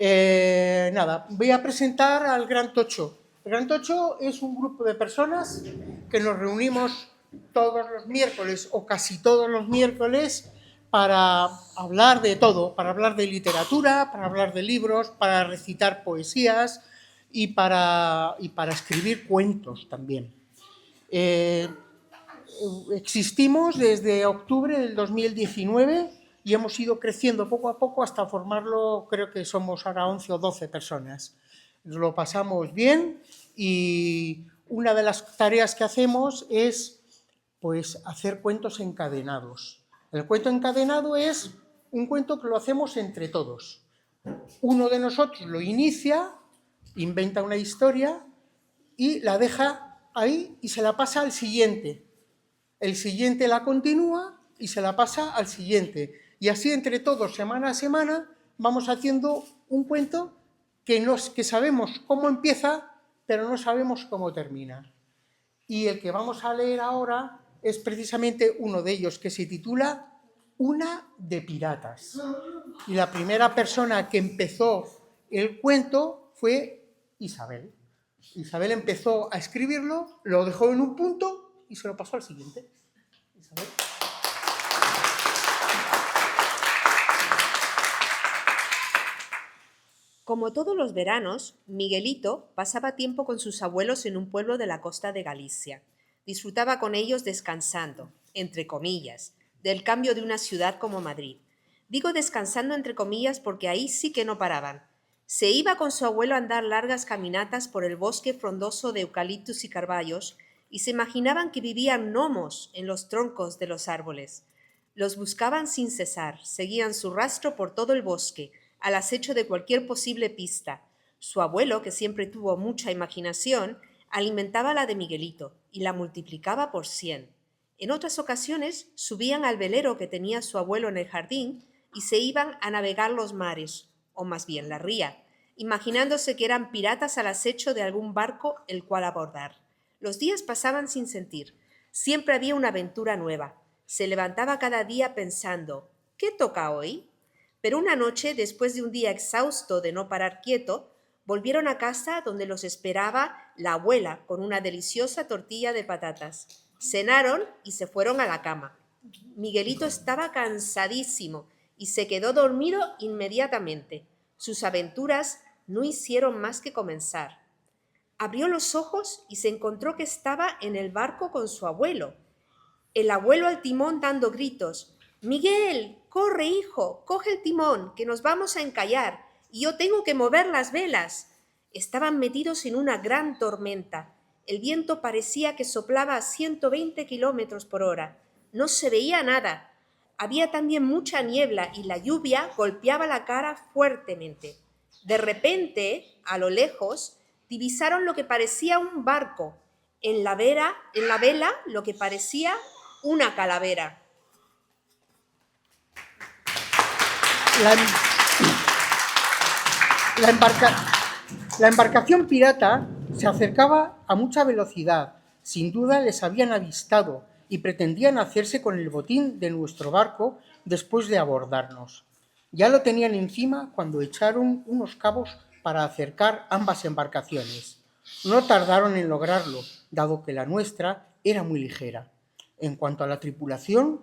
Nada, voy a presentar al Gran Tocho. El Gran Tocho es un grupo de personas que nos reunimos todos los miércoles o casi todos los miércoles para hablar de todo, para hablar de literatura, para hablar de libros, para recitar poesías y para escribir cuentos también. Existimos desde octubre del 2019 y hemos ido creciendo poco a poco hasta formarlo, creo que somos ahora 11 o 12 personas. Nos lo pasamos bien y una de las tareas que hacemos es pues hacer cuentos encadenados. El cuento encadenado es un cuento que lo hacemos entre todos. Uno de nosotros lo inicia, inventa una historia y la deja ahí y se la pasa al siguiente. El siguiente la continúa y se la pasa al siguiente. Y así entre todos, semana a semana, vamos haciendo un cuento que sabemos cómo empieza, pero no sabemos cómo termina. Y el que vamos a leer ahora es precisamente uno de ellos, que se titula Una de piratas. Y la primera persona que empezó el cuento fue Isabel. Isabel empezó a escribirlo, lo dejó en un punto y se lo pasó al siguiente. Isabel. Como todos los veranos, Miguelito pasaba tiempo con sus abuelos en un pueblo de la costa de Galicia. Disfrutaba con ellos descansando, entre comillas, del cambio de una ciudad como Madrid. Digo descansando entre comillas porque ahí sí que no paraban. Se iba con su abuelo a andar largas caminatas por el bosque frondoso de eucaliptus y carballos y se imaginaban que vivían gnomos en los troncos de los árboles. Los buscaban sin cesar, seguían su rastro por todo el bosque, al acecho de cualquier posible pista. Su abuelo, que siempre tuvo mucha imaginación, alimentaba la de Miguelito y la multiplicaba por 100. En otras ocasiones subían al velero que tenía su abuelo en el jardín y se iban a navegar los mares, o más bien la ría, imaginándose que eran piratas al acecho de algún barco el cual abordar. Los días pasaban sin sentir. Siempre había una aventura nueva. Se levantaba cada día pensando, ¿qué toca hoy? Pero una noche, después de un día exhausto de no parar quieto, volvieron a casa donde los esperaba la abuela con una deliciosa tortilla de patatas. Cenaron y se fueron a la cama. Miguelito estaba cansadísimo y se quedó dormido inmediatamente. Sus aventuras no hicieron más que comenzar. Abrió los ojos y se encontró que estaba en el barco con su abuelo. El abuelo al timón dando gritos. «Miguel, corre, hijo, coge el timón, que nos vamos a encallar, y yo tengo que mover las velas». Estaban metidos en una gran tormenta. El viento parecía que soplaba a 120 kilómetros por hora. No se veía nada. Había también mucha niebla y la lluvia golpeaba la cara fuertemente. De repente, a lo lejos, divisaron lo que parecía un barco. En la vela, lo que parecía una calavera. La embarcación pirata se acercaba a mucha velocidad. Sin duda les habían avistado y pretendían hacerse con el botín de nuestro barco después de abordarnos. Ya lo tenían encima cuando echaron unos cabos para acercar ambas embarcaciones. No tardaron en lograrlo, dado que la nuestra era muy ligera. En cuanto a la tripulación,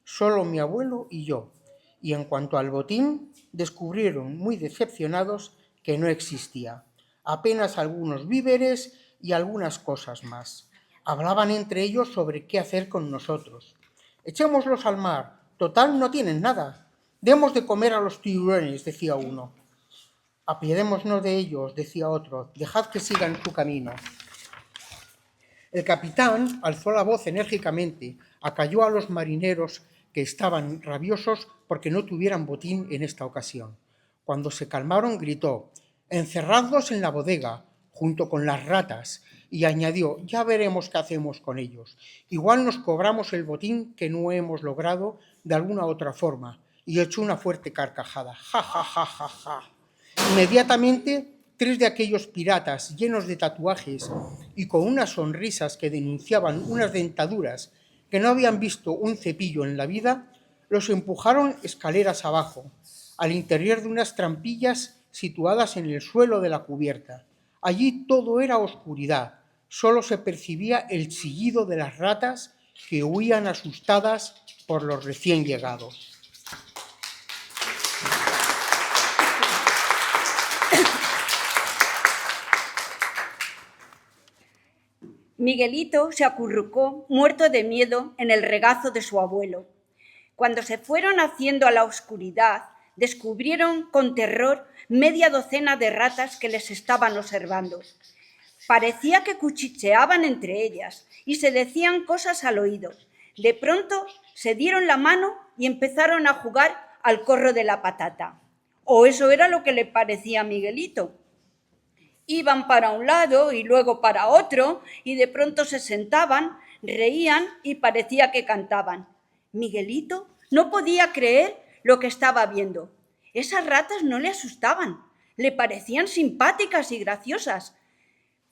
solo mi abuelo y yo. Y en cuanto al botín, descubrieron muy decepcionados que no existía. Apenas algunos víveres y algunas cosas más. Hablaban entre ellos sobre qué hacer con nosotros. «Echémoslos al mar, total no tienen nada. Demos de comer a los tiburones», decía uno. «Apiadémonos de ellos», decía otro, «dejad que sigan su camino». El capitán alzó la voz enérgicamente, acalló a los marineros que estaban rabiosos porque no tuvieran botín en esta ocasión. Cuando se calmaron, gritó: «Encerradlos en la bodega, junto con las ratas», y añadió: «Ya veremos qué hacemos con ellos. Igual nos cobramos el botín que no hemos logrado de alguna otra forma». Y echó una fuerte carcajada. «Ja, ja, ja, ja, ja». Inmediatamente, 3 de aquellos piratas llenos de tatuajes y con unas sonrisas que denunciaban unas dentaduras que no habían visto un cepillo en la vida, los empujaron escaleras abajo, al interior de unas trampillas situadas en el suelo de la cubierta. Allí todo era oscuridad, solo se percibía el chillido de las ratas que huían asustadas por los recién llegados. Miguelito se acurrucó, muerto de miedo, en el regazo de su abuelo. Cuando se fueron haciendo a la oscuridad, descubrieron con terror media docena de ratas que les estaban observando. Parecía que cuchicheaban entre ellas y se decían cosas al oído. De pronto se dieron la mano y empezaron a jugar al corro de la patata. O eso era lo que le parecía a Miguelito. Iban para un lado y luego para otro y de pronto se sentaban, reían y parecía que cantaban. Miguelito no podía creer lo que estaba viendo. Esas ratas no le asustaban, le parecían simpáticas y graciosas.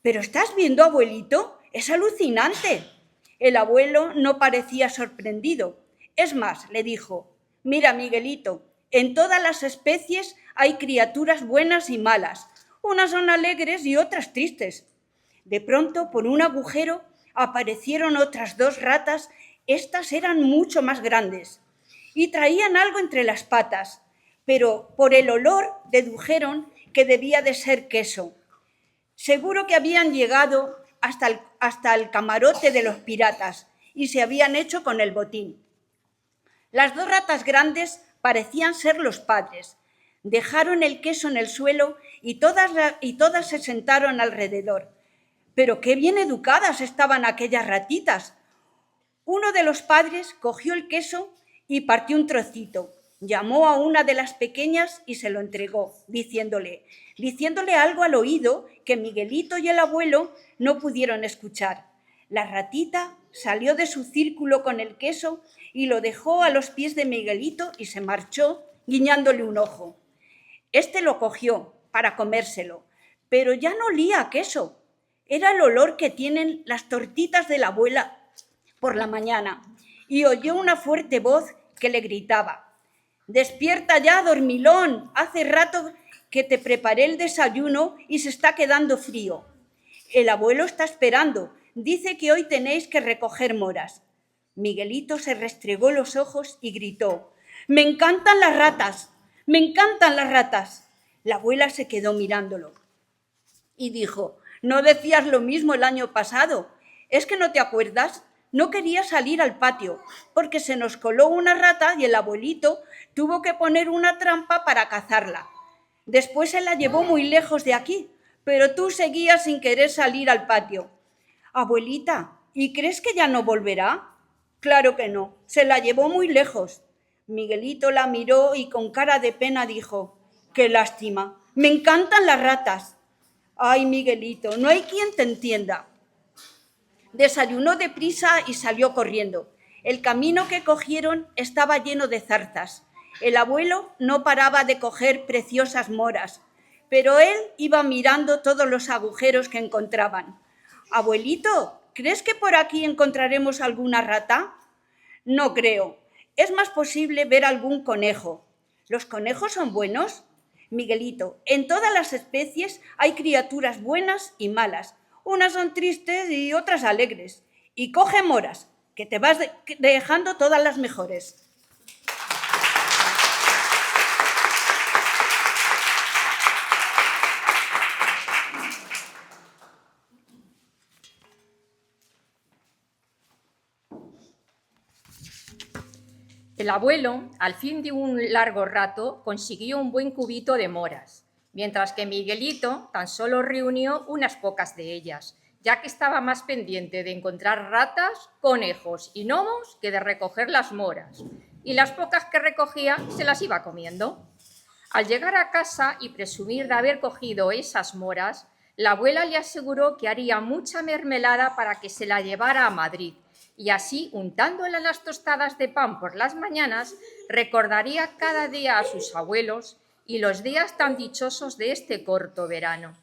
¿Pero estás viendo, abuelito? Es alucinante. El abuelo no parecía sorprendido. Es más, le dijo, mira, Miguelito, en todas las especies hay criaturas buenas y malas. Unas son alegres y otras tristes. De pronto, por un agujero, aparecieron otras dos ratas. Estas eran mucho más grandes y traían algo entre las patas, pero por el olor dedujeron que debía de ser queso. Seguro que habían llegado hasta el camarote de los piratas y se habían hecho con el botín. Las dos ratas grandes parecían ser los padres. Dejaron el queso en el suelo y todas se sentaron alrededor. Pero qué bien educadas estaban aquellas ratitas. Uno de los padres cogió el queso y partió un trocito. Llamó a una de las pequeñas y se lo entregó, diciéndole algo al oído que Miguelito y el abuelo no pudieron escuchar. La ratita salió de su círculo con el queso y lo dejó a los pies de Miguelito y se marchó, guiñándole un ojo. Este lo cogió para comérselo, pero ya no olía a queso. Era el olor que tienen las tortitas de la abuela por la mañana, y oyó una fuerte voz que le gritaba: «Despierta ya, dormilón, hace rato que te preparé el desayuno y se está quedando frío. El abuelo está esperando, dice que hoy tenéis que recoger moras». Miguelito se restregó los ojos y gritó: «¡Me encantan las ratas! ¡Me encantan las ratas!». La abuela se quedó mirándolo y dijo: «¿No decías lo mismo el año pasado? ¿Es que no te acuerdas? No quería salir al patio porque se nos coló una rata y el abuelito tuvo que poner una trampa para cazarla. Después se la llevó muy lejos de aquí, pero tú seguías sin querer salir al patio». «Abuelita, ¿y crees que ya no volverá?». «Claro que no, se la llevó muy lejos». Miguelito la miró y con cara de pena dijo: «Qué lástima, me encantan las ratas». «Ay, Miguelito, no hay quien te entienda». Desayunó deprisa y salió corriendo. El camino que cogieron estaba lleno de zarzas. El abuelo no paraba de coger preciosas moras, pero él iba mirando todos los agujeros que encontraban. «Abuelito, ¿crees que por aquí encontraremos alguna rata?». «No creo. Es más posible ver algún conejo». «¿Los conejos son buenos?». «Miguelito, en todas las especies hay criaturas buenas y malas. Unas son tristes y otras alegres. Y coge moras, que te vas dejando todas las mejores». El abuelo, al fin de un largo rato, consiguió un buen cubito de moras, mientras que Miguelito tan solo reunió unas pocas de ellas, ya que estaba más pendiente de encontrar ratas, conejos y gnomos que de recoger las moras, y las pocas que recogía se las iba comiendo. Al llegar a casa y presumir de haber cogido esas moras, la abuela le aseguró que haría mucha mermelada para que se la llevara a Madrid, y así, untándola en las tostadas de pan por las mañanas, recordaría cada día a sus abuelos y los días tan dichosos de este corto verano.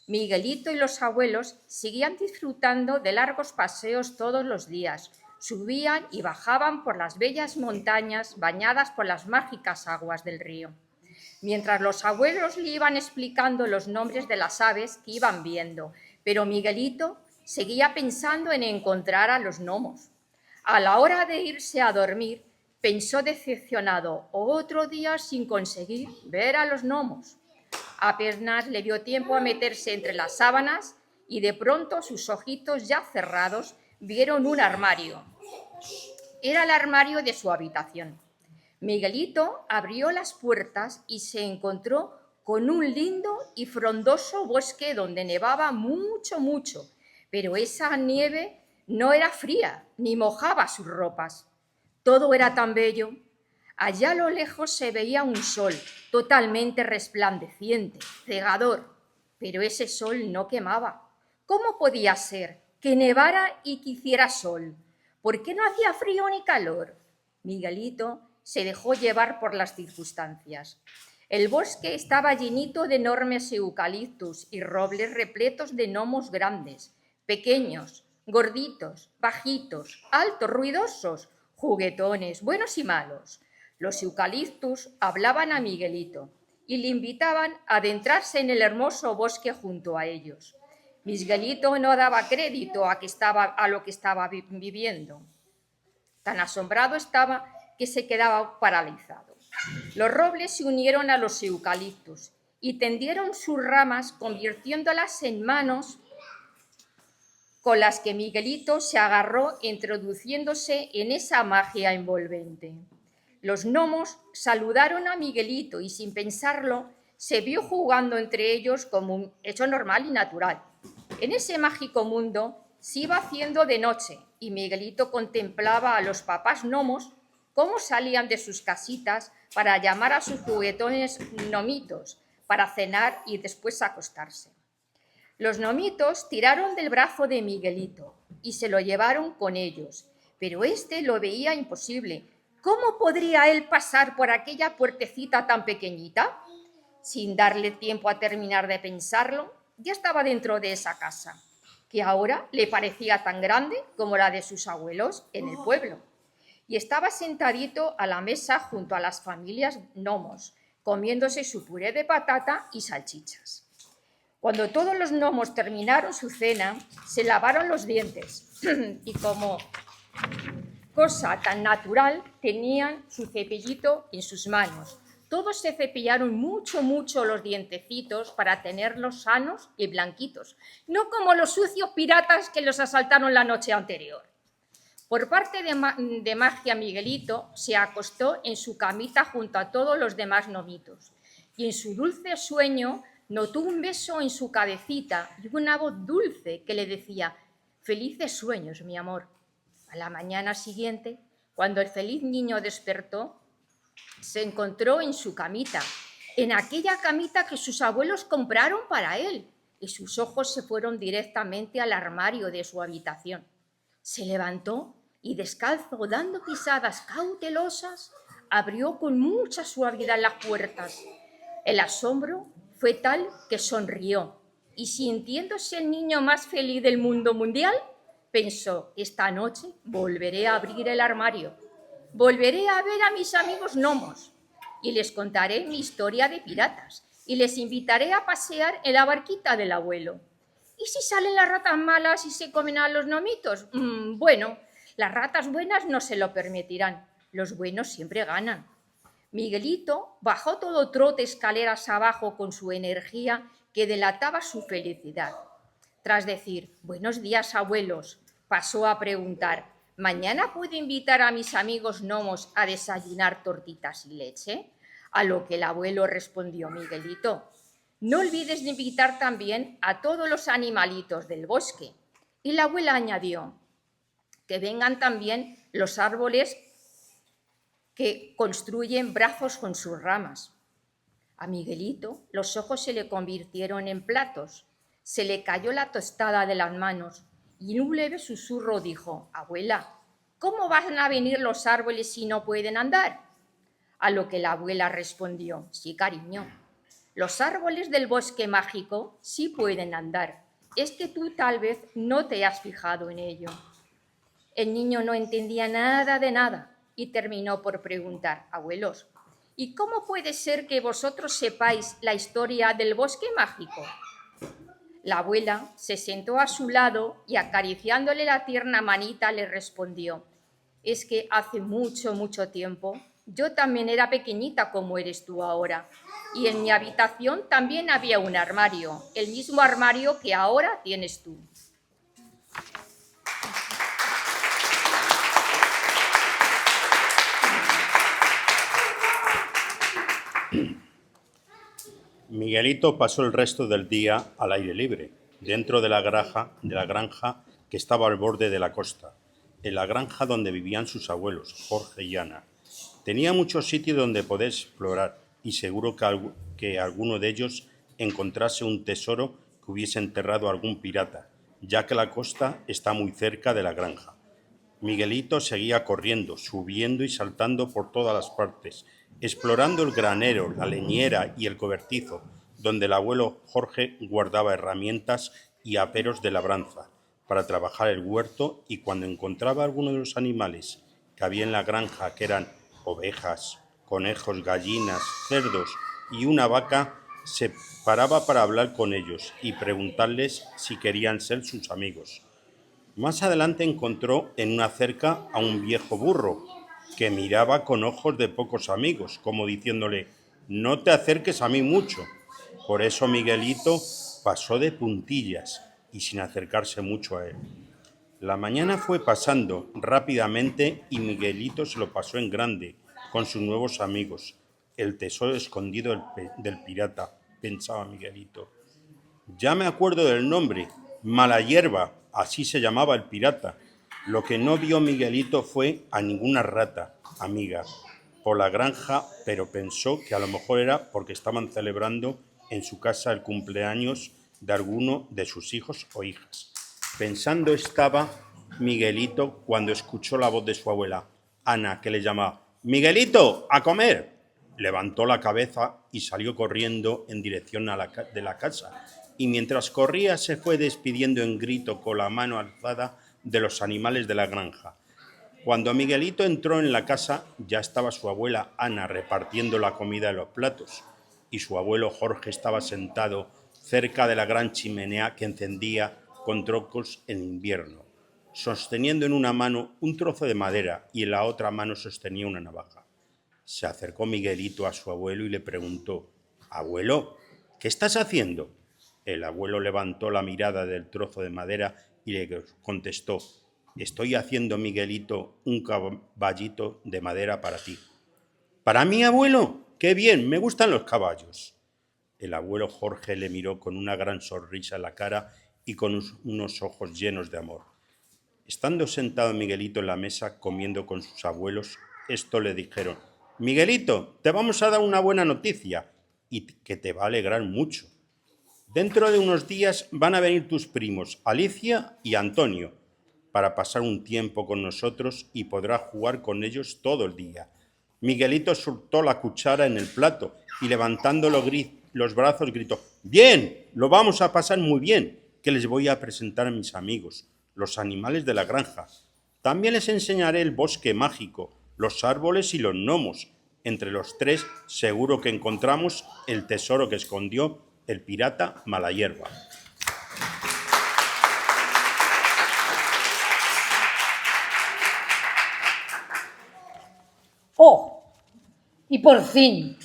Miguelito y los abuelos seguían disfrutando de largos paseos todos los días. Subían y bajaban por las bellas montañas bañadas por las mágicas aguas del río. mientras los abuelos le iban explicando los nombres de las aves que iban viendo, pero Miguelito seguía pensando en encontrar a los gnomos. A la hora de irse a dormir, pensó decepcionado, otro día sin conseguir ver a los gnomos. Apenas le dio tiempo a meterse entre las sábanas y de pronto sus ojitos ya cerrados vieron un armario. Era el armario de su habitación. Miguelito abrió las puertas y se encontró con un lindo y frondoso bosque donde nevaba mucho, mucho, pero esa nieve no era fría ni mojaba sus ropas. Todo era tan bello. Allá a lo lejos se veía un sol totalmente resplandeciente, cegador, pero ese sol no quemaba. ¿Cómo podía ser que nevara y que hiciera sol? ¿Por qué no hacía frío ni calor? Miguelito se dejó llevar por las circunstancias. El bosque estaba llenito de enormes eucaliptus y robles repletos de gnomos grandes, pequeños, gorditos, bajitos, altos, ruidosos, juguetones, buenos y malos. Los eucaliptus hablaban a Miguelito y le invitaban a adentrarse en el hermoso bosque junto a ellos. Miguelito no daba crédito a lo que estaba viviendo. Tan asombrado estaba que se quedaba paralizado. Los robles se unieron a los eucaliptus y tendieron sus ramas, convirtiéndolas en manos con las que Miguelito se agarró, introduciéndose en esa magia envolvente. Los gnomos saludaron a Miguelito y, sin pensarlo, se vio jugando entre ellos como un hecho normal y natural. En ese mágico mundo se iba haciendo de noche y Miguelito contemplaba a los papás gnomos cómo salían de sus casitas para llamar a sus juguetones gnomitos para cenar y después acostarse. Los gnomitos tiraron del brazo de Miguelito y se lo llevaron con ellos, pero éste lo veía imposible. ¿Cómo podría él pasar por aquella puertecita tan pequeñita? Sin darle tiempo a terminar de pensarlo, ya estaba dentro de esa casa, que ahora le parecía tan grande como la de sus abuelos en el pueblo. Y estaba sentadito a la mesa junto a las familias gnomos, comiéndose su puré de patata y salchichas. Cuando todos los gnomos terminaron su cena, se lavaron los dientes y, como cosa tan natural, tenían su cepillito en sus manos. Todos se cepillaron mucho, mucho los dientecitos para tenerlos sanos y blanquitos, no como los sucios piratas que los asaltaron la noche anterior. Por parte de magia, Miguelito se acostó en su camita junto a todos los demás gnomitos y en su dulce sueño notó un beso en su cabecita y una voz dulce que le decía: «Felices sueños, mi amor». A la mañana siguiente, cuando el feliz niño despertó, se encontró en su camita, en aquella camita que sus abuelos compraron para él, y sus ojos se fueron directamente al armario de su habitación. Se levantó y, descalzo, dando pisadas cautelosas, abrió con mucha suavidad las puertas. El asombro fue tal que sonrió y, sintiéndose el niño más feliz del mundo mundial, pensó: esta noche volveré a abrir el armario, volveré a ver a mis amigos gnomos y les contaré mi historia de piratas y les invitaré a pasear en la barquita del abuelo. ¿Y si salen las ratas malas y se comen a los gnomitos? Bueno, las ratas buenas no se lo permitirán, los buenos siempre ganan. Miguelito bajó todo trote escaleras abajo con su energía que delataba su felicidad. Tras decir «buenos días, abuelos», pasó a preguntar «¿mañana puedo invitar a mis amigos gnomos a desayunar tortitas y leche?». A lo que el abuelo respondió: «Miguelito, no olvides de invitar también a todos los animalitos del bosque». Y la abuela añadió: «que vengan también los árboles que construyen brazos con sus ramas». A Miguelito los ojos se le convirtieron en platos, se le cayó la tostada de las manos y en un leve susurro dijo: «Abuela, ¿cómo van a venir los árboles si no pueden andar?». A lo que la abuela respondió: «Sí, cariño, los árboles del bosque mágico sí pueden andar, es que tú tal vez no te has fijado en ello». El niño no entendía nada de nada y terminó por preguntar: «Abuelos, ¿Y cómo puede ser que vosotros sepáis la historia del bosque mágico? La abuela se sentó a su lado y acariciándole la tierna manita le respondió: es que hace mucho, mucho tiempo yo también era pequeñita como eres tú ahora, y en mi habitación también había un armario, el mismo armario que ahora tienes tú. Miguelito pasó el resto del día al aire libre, dentro de la granja que estaba al borde de la costa, en la granja donde vivían sus abuelos, Jorge y Ana. Tenía muchos sitios donde poder explorar y seguro que alguno de ellos encontrase un tesoro que hubiese enterrado algún pirata, ya que la costa está muy cerca de la granja. Miguelito seguía corriendo, subiendo y saltando por todas las partes, explorando el granero, la leñera y el cobertizo, donde el abuelo Jorge guardaba herramientas y aperos de labranza para trabajar el huerto, y cuando encontraba alguno de los animales que había en la granja, que eran ovejas, conejos, gallinas, cerdos y una vaca, se paraba para hablar con ellos y preguntarles si querían ser sus amigos. Más adelante encontró en una cerca a un viejo burro que miraba con ojos de pocos amigos, como diciéndole: no te acerques a mí mucho. Por eso Miguelito pasó de puntillas y sin acercarse mucho a él. La mañana fue pasando rápidamente y Miguelito se lo pasó en grande con sus nuevos amigos. El tesoro escondido del pirata, pensaba Miguelito. Ya me acuerdo del nombre, Malayerba, así se llamaba el pirata. Lo que no vio Miguelito fue a ninguna rata, amiga, por la granja, pero pensó que a lo mejor era porque estaban celebrando en su casa el cumpleaños de alguno de sus hijos o hijas. Pensando estaba Miguelito cuando escuchó la voz de su abuela, Ana, que le llamaba: «¡Miguelito, a comer!». Levantó la cabeza y salió corriendo en dirección de la casa, y mientras corría se fue despidiendo en grito con la mano alzada de los animales de la granja. Cuando Miguelito entró en la casa, ya estaba su abuela Ana repartiendo la comida en los platos, y su abuelo Jorge estaba sentado cerca de la gran chimenea que encendía con troncos en invierno, sosteniendo en una mano un trozo de madera y en la otra mano sostenía una navaja. Se acercó Miguelito a su abuelo y le preguntó: «Abuelo, ¿qué estás haciendo?». El abuelo levantó la mirada del trozo de madera y le contestó: «Estoy haciendo, Miguelito, un caballito de madera para ti». «¿Para mí, abuelo? ¡Qué bien! Me gustan los caballos». El abuelo Jorge le miró con una gran sonrisa en la cara y con unos ojos llenos de amor. Estando sentado Miguelito en la mesa comiendo con sus abuelos, esto le dijeron: «Miguelito, te vamos a dar una buena noticia y que te va a alegrar mucho. Dentro de unos días van a venir tus primos, Alicia y Antonio, para pasar un tiempo con nosotros y podrás jugar con ellos todo el día». Miguelito soltó la cuchara en el plato y levantando los brazos gritó: «¡Bien! Lo vamos a pasar muy bien, que les voy a presentar a mis amigos, los animales de la granja. También les enseñaré el bosque mágico, los árboles y los gnomos. Entre los tres seguro que encontramos el tesoro que escondió el pirata Malayerba». ¡Oh! Y por fin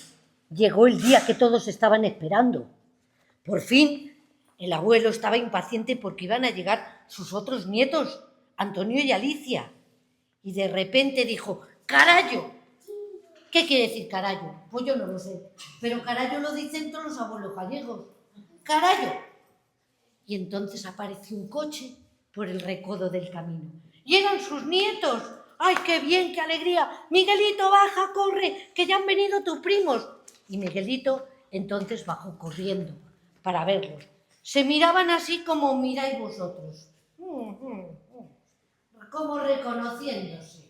llegó el día que todos estaban esperando. Por fin el abuelo estaba impaciente porque iban a llegar sus otros nietos, Antonio y Alicia. Y de repente dijo: «¡Carallo!». ¿Qué quiere decir carallo? Pues yo no lo sé, pero carallo lo dicen todos los abuelos gallegos. ¡Carallo! Y entonces apareció un coche por el recodo del camino. Y eran sus nietos. ¡Ay, qué bien, qué alegría! «Miguelito, baja, corre, que ya han venido tus primos». Y Miguelito entonces bajó corriendo para verlos. Se miraban así como miráis vosotros, como reconociéndose.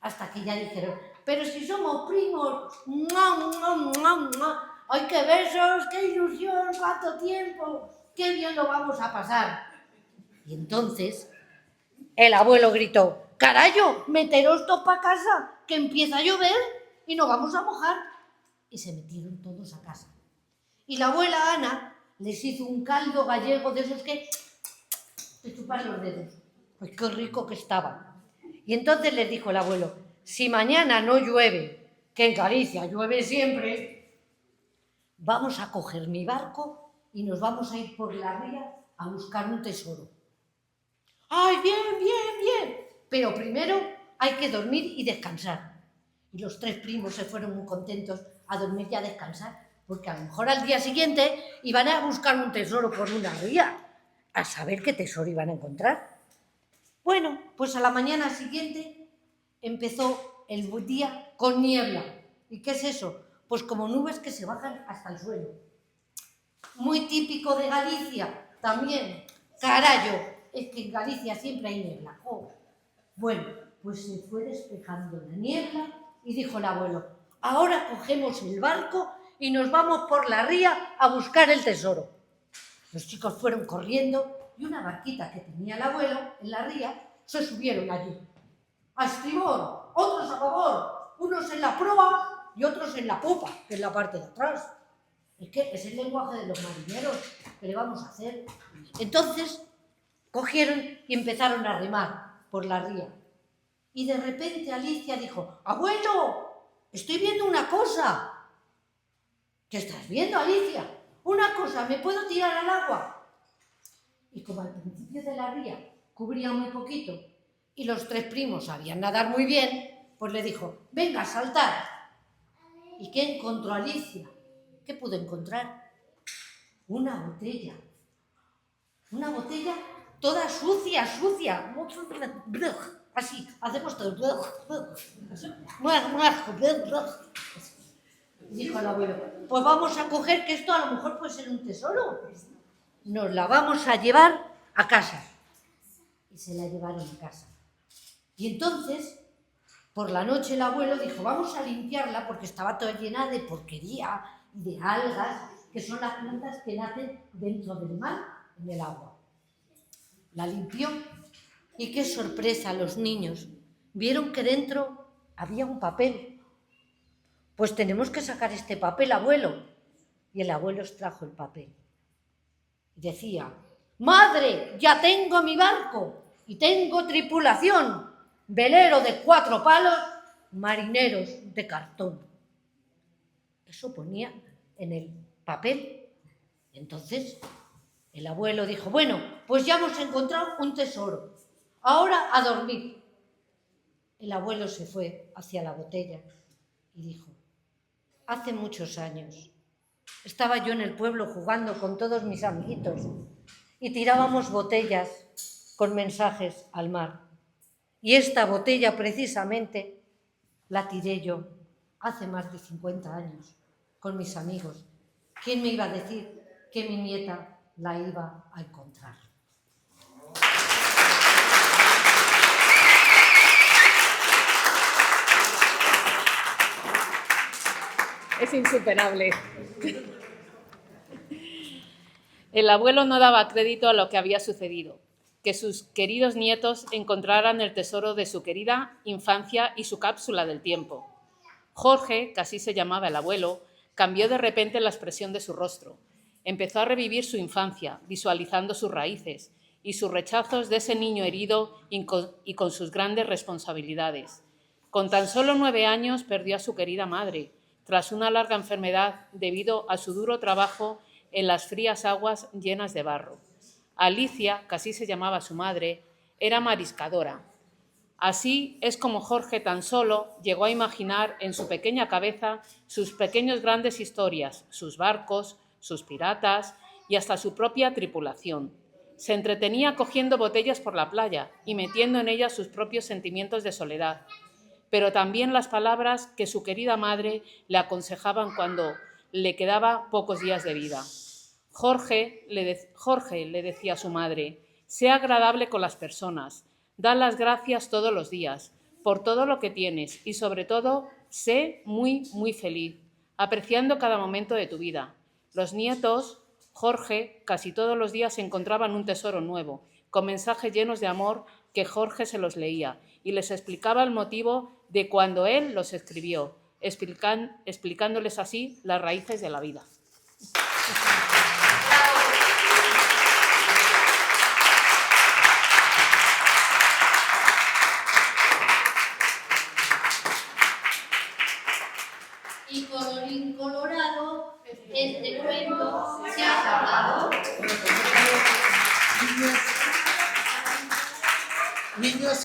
Hasta que ya dijeron: «Pero si somos primos». ¡Ay, qué besos, qué ilusión, cuánto tiempo! ¡Qué bien lo vamos a pasar! Y entonces el abuelo gritó: «¡Carallo, meteros todos para casa, que empieza a llover!». y nos vamos a mojar. Y se metieron todos a casa. Y la abuela Ana les hizo un caldo gallego de esos que te chupan los dedos. Pues qué rico que estaba. Y entonces les dijo el abuelo, si mañana no llueve, que en Galicia llueve siempre, vamos a coger mi barco y nos vamos a ir por la ría a buscar un tesoro. ¡Ay, bien, bien, bien! Pero primero hay que dormir y descansar. Y los 3 primos se fueron muy contentos a dormir y a descansar, porque a lo mejor al día siguiente iban a buscar un tesoro por una ría, a saber qué tesoro iban a encontrar. Bueno, pues a la mañana siguiente empezó el día con niebla. ¿Y qué es eso? Pues como nubes que se bajan hasta el suelo. Muy típico de Galicia también. Carallo, es que en Galicia siempre hay niebla. Oh. Bueno, pues se fue despejando la niebla y dijo el abuelo, ahora cogemos el barco y nos vamos por la ría a buscar el tesoro. Los chicos fueron corriendo y una barquita que tenía el abuelo en la ría se subieron allí. A estribor, otros a favor, unos en la proa y otros en la popa, que es la parte de atrás. Es que es el lenguaje de los marineros. ¿Qué le vamos a hacer? Entonces cogieron y empezaron a remar por la ría. Y de repente Alicia dijo, abuelo, estoy viendo una cosa. ¿Qué estás viendo, Alicia? Una cosa, ¿me puedo tirar al agua? Y como al principio de la ría cubría muy poquito y los 3 primos sabían nadar muy bien, pues le dijo, venga, saltar. ¿Y qué encontró Alicia? ¿Qué pudo encontrar? Una botella. Una botella toda sucia, sucia. Así, hacemos todo. Dijo el abuelo, pues vamos a coger que esto a lo mejor puede ser un tesoro. Nos la vamos a llevar a casa. Y se la llevaron a casa. Y entonces, por la noche el abuelo dijo, vamos a limpiarla porque estaba toda llena de porquería y de algas, que son las plantas que nacen dentro del mar, en el agua. La limpió y qué sorpresa los niños. Vieron que dentro había un papel. Pues tenemos que sacar este papel, abuelo. Y el abuelo extrajo el papel. Y decía, madre, ya tengo mi barco y tengo tripulación, velero de 4 palos, marineros de cartón. Eso ponía en el papel. Entonces el abuelo dijo, bueno, pues ya hemos encontrado un tesoro. Ahora a dormir. El abuelo se fue hacia la botella y dijo, hace muchos años estaba yo en el pueblo jugando con todos mis amiguitos y tirábamos botellas con mensajes al mar. Y esta botella precisamente la tiré yo hace más de 50 años con mis amigos. ¿Quién me iba a decir que mi nieta la iba a encontrar? Es insuperable. El abuelo no daba crédito a lo que había sucedido, que sus queridos nietos encontraran el tesoro de su querida infancia y su cápsula del tiempo. Jorge, que así se llamaba el abuelo, cambió de repente la expresión de su rostro. Empezó a revivir su infancia, visualizando sus raíces y sus rechazos de ese niño herido y con sus grandes responsabilidades. Con tan solo 9 años perdió a su querida madre, tras una larga enfermedad debido a su duro trabajo en las frías aguas llenas de barro. Alicia, que así se llamaba su madre, era mariscadora. Así es como Jorge tan solo llegó a imaginar en su pequeña cabeza sus pequeños grandes historias, sus barcos, sus piratas y hasta su propia tripulación. Se entretenía cogiendo botellas por la playa y metiendo en ellas sus propios sentimientos de soledad, pero también las palabras que su querida madre le aconsejaban cuando le quedaba pocos días de vida. Jorge le decía a su madre, sé agradable con las personas, da las gracias todos los días por todo lo que tienes y sobre todo, sé muy, muy feliz, apreciando cada momento de tu vida. Los nietos, Jorge, casi todos los días encontraban un tesoro nuevo, con mensajes llenos de amor que Jorge se los leía y les explicaba el motivo de cuando él los escribió, explicándoles así las raíces de la vida. Y colorín colorado, este cuento se ha acabado. Niños